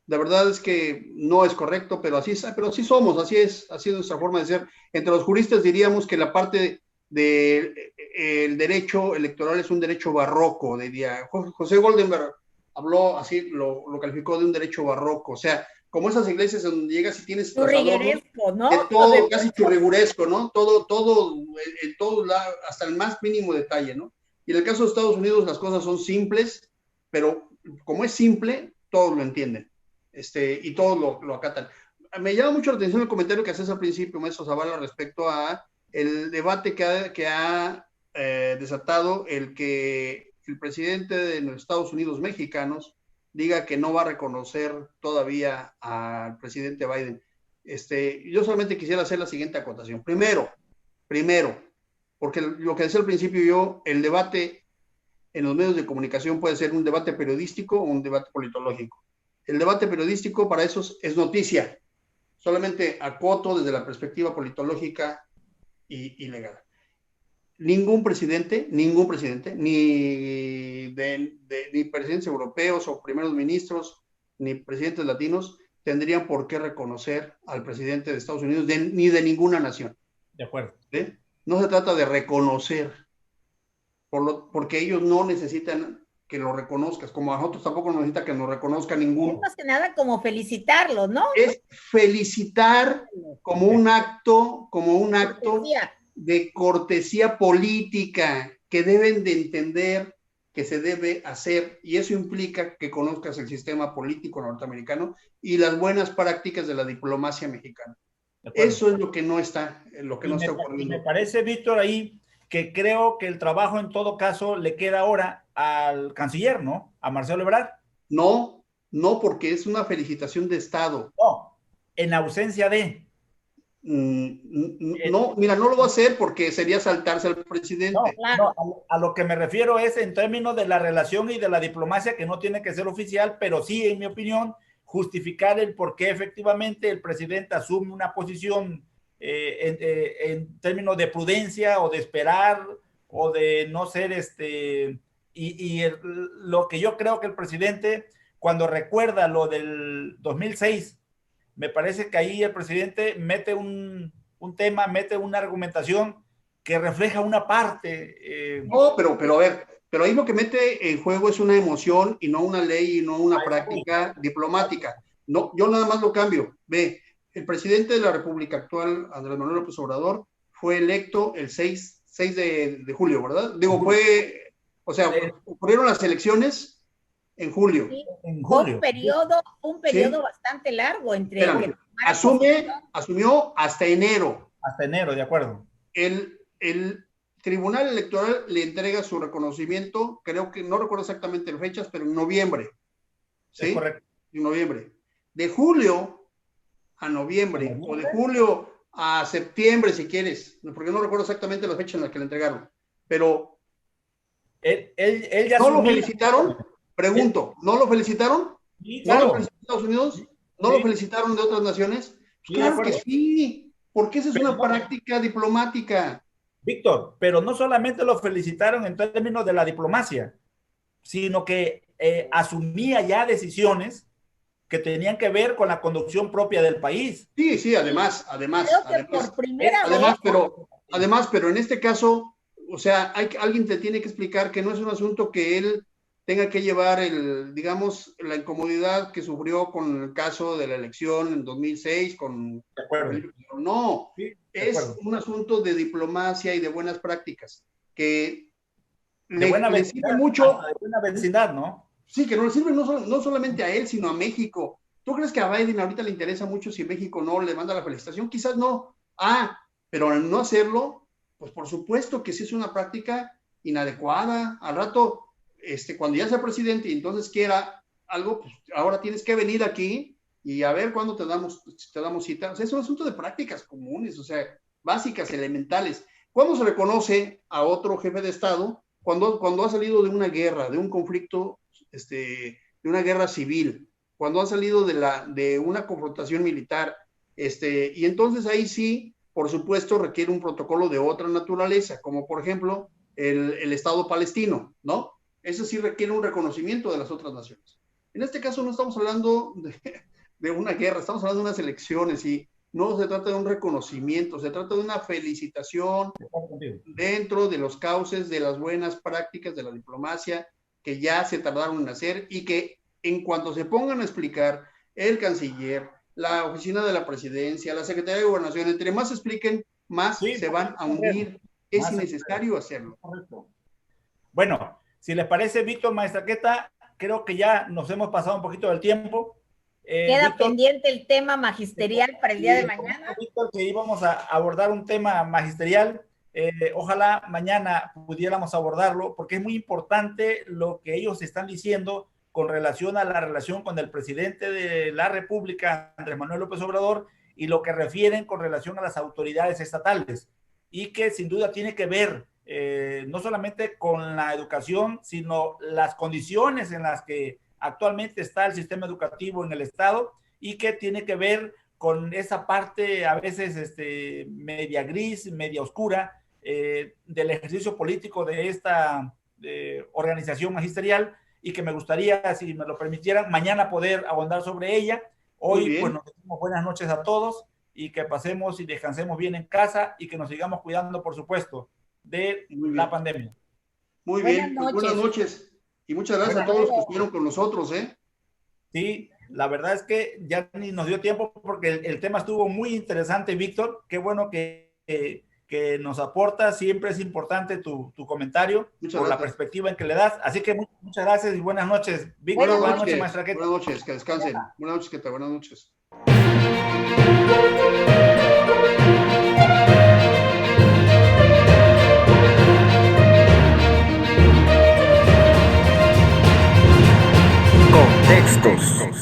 [SPEAKER 3] La verdad es que no es correcto, pero así somos, así es nuestra forma de ser. Entre los juristas diríamos que la parte el derecho electoral es un derecho barroco, diría. José Goldenberg habló así, lo calificó de un derecho barroco, o sea, como esas iglesias donde llegas y tienes
[SPEAKER 2] churrigueresco, ¿no?
[SPEAKER 3] De todo, casi churriguresco, ¿no? Todo, hasta el más mínimo detalle, ¿no? Y en el caso de Estados Unidos las cosas son simples, pero como es simple, todos lo entienden, y todos lo acatan. Me llama mucho la atención el comentario que haces al principio, maestro Zavala, respecto a el debate que ha desatado el que el presidente de los Estados Unidos mexicanos diga que no va a reconocer todavía al presidente Biden. Yo solamente quisiera hacer la siguiente acotación. Primero, porque lo que decía al principio el debate en los medios de comunicación puede ser un debate periodístico o un debate politológico. El debate periodístico para eso es noticia. Solamente acoto desde la perspectiva politológica y legal. Ningún presidente, ni presidentes europeos o primeros ministros, ni presidentes latinos, tendrían por qué reconocer al presidente de Estados Unidos, ni de ninguna nación.
[SPEAKER 1] De acuerdo.
[SPEAKER 3] ¿Sí? No se trata de reconocer, porque ellos no necesitan que lo reconozcas, como a nosotros tampoco nos necesita que nos reconozca ninguno.
[SPEAKER 2] Es más que nada como felicitarlo, ¿no?
[SPEAKER 3] Es felicitar como un acto de cortesía política que deben de entender que se debe hacer, y eso implica que conozcas el sistema político norteamericano y las buenas prácticas de la diplomacia mexicana. Eso es lo que no está ocurriendo.
[SPEAKER 1] Y me parece, Víctor, ahí que creo que el trabajo en todo caso le queda ahora al canciller, ¿no? A Marcelo Ebrard.
[SPEAKER 3] No, porque es una felicitación de Estado.
[SPEAKER 1] No, en ausencia de...
[SPEAKER 3] No, mira, no lo va a hacer porque sería saltarse al presidente.
[SPEAKER 1] No, claro. No, a lo que me refiero es en términos de la relación y de la diplomacia, que no tiene que ser oficial, pero sí, en mi opinión, justificar el por qué efectivamente el presidente asume una posición en términos de prudencia o de esperar o de no ser lo que yo creo que el presidente, cuando recuerda lo del 2006, me parece que ahí el presidente mete un tema, mete una argumentación que refleja una parte.
[SPEAKER 3] No, pero a ver, pero ahí lo que mete en juego es una emoción y no una ley y no una práctica diplomática. No, yo nada más lo cambio. Ve, el presidente de la República actual, Andrés Manuel López Obrador, fue electo el 6 de julio, ¿verdad? Digo, ocurrieron las elecciones en julio.
[SPEAKER 2] Sí,
[SPEAKER 1] en julio.
[SPEAKER 2] Un periodo bastante largo entre...
[SPEAKER 3] Espérame, asumió hasta enero.
[SPEAKER 1] Hasta enero, de acuerdo.
[SPEAKER 3] El Tribunal Electoral le entrega su reconocimiento, creo que no recuerdo exactamente las fechas, pero en noviembre. ¿Sí?
[SPEAKER 1] Es correcto.
[SPEAKER 3] En noviembre. De julio a noviembre, o de julio a septiembre, si quieres, porque no recuerdo exactamente las fechas en las que le entregaron, pero
[SPEAKER 1] él ya
[SPEAKER 3] ¿no lo felicitaron? Pregunto, ¿no lo felicitaron?
[SPEAKER 1] Sí, claro.
[SPEAKER 3] ¿No lo felicitaron de Estados Unidos? ¿No lo felicitaron de otras naciones?
[SPEAKER 1] Sí,
[SPEAKER 3] claro que sí, porque esa es una práctica diplomática.
[SPEAKER 1] Víctor, pero no solamente lo felicitaron en términos de la diplomacia, sino que asumía ya decisiones que tenían que ver con la conducción propia del país.
[SPEAKER 3] Sí, además.
[SPEAKER 2] Por primera
[SPEAKER 3] vez. Pero en este caso, o sea, alguien te tiene que explicar que no es un asunto que él tenga que llevar digamos, la incomodidad que sufrió con el caso de la elección en 2006 con...
[SPEAKER 1] De acuerdo.
[SPEAKER 3] No, sí, es un asunto de diplomacia y de buenas prácticas que le sirve mucho.
[SPEAKER 1] De buena vecindad, ¿no?
[SPEAKER 3] Sí, que no le sirve no solamente a él, sino a México. ¿Tú crees que a Biden ahorita le interesa mucho si México no le manda la felicitación? Quizás no. Pero al no hacerlo, pues por supuesto que sí es una práctica inadecuada. Al rato, cuando ya sea presidente y entonces quiera algo, pues ahora tienes que venir aquí y a ver cuándo te damos cita. O sea, es un asunto de prácticas comunes, o sea, básicas, elementales. ¿Cuándo se reconoce a otro jefe de Estado? Cuando ha salido de una guerra, de un conflicto, de una guerra civil, cuando ha salido de una confrontación militar, y entonces ahí sí, por supuesto, requiere un protocolo de otra naturaleza, como por ejemplo el Estado palestino, ¿no? Eso sí requiere un reconocimiento de las otras naciones. En este caso no estamos hablando de una guerra, estamos hablando de unas elecciones y no se trata de un reconocimiento, se trata de una felicitación dentro de los cauces de las buenas prácticas de la diplomacia que ya se tardaron en hacer y que en cuanto se pongan a explicar el canciller, la oficina de la presidencia, la Secretaría de Gobernación, entre más expliquen, más se van a unir. Es innecesario hacerlo.
[SPEAKER 1] Correcto. Bueno, si les parece, Víctor Maestraqueta, creo que ya nos hemos pasado un poquito del tiempo.
[SPEAKER 2] Queda Víctor, pendiente el tema magisterial para el día de mañana.
[SPEAKER 1] Víctor, que íbamos a abordar un tema magisterial. Ojalá mañana pudiéramos abordarlo, porque es muy importante lo que ellos están diciendo con relación a la relación con el presidente de la República, Andrés Manuel López Obrador, y lo que refieren con relación a las autoridades estatales, y que sin duda tiene que ver no solamente con la educación, sino las condiciones en las que actualmente está el sistema educativo en el Estado, y que tiene que ver con esa parte a veces media gris, media oscura del ejercicio político de esta organización magisterial, y que me gustaría, si me lo permitieran, mañana poder abundar sobre ella. Hoy pues nos decimos buenas noches a todos, y que pasemos y descansemos bien en casa, y que nos sigamos cuidando, por supuesto, de la pandemia.
[SPEAKER 3] Muy bien, pues buenas noches. Y muchas gracias a todos los que estuvieron con nosotros,
[SPEAKER 1] Sí, la verdad es que ya ni nos dio tiempo porque el tema estuvo muy interesante, Víctor. Qué bueno que nos aporta. Siempre es importante tu comentario por la perspectiva en que le das. Así que muchas gracias y buenas noches, Víctor.
[SPEAKER 3] Buenas noches, maestra Queta. Buenas noches, que descansen. Buenas noches, Queta. Buenas noches.
[SPEAKER 4] Contextos.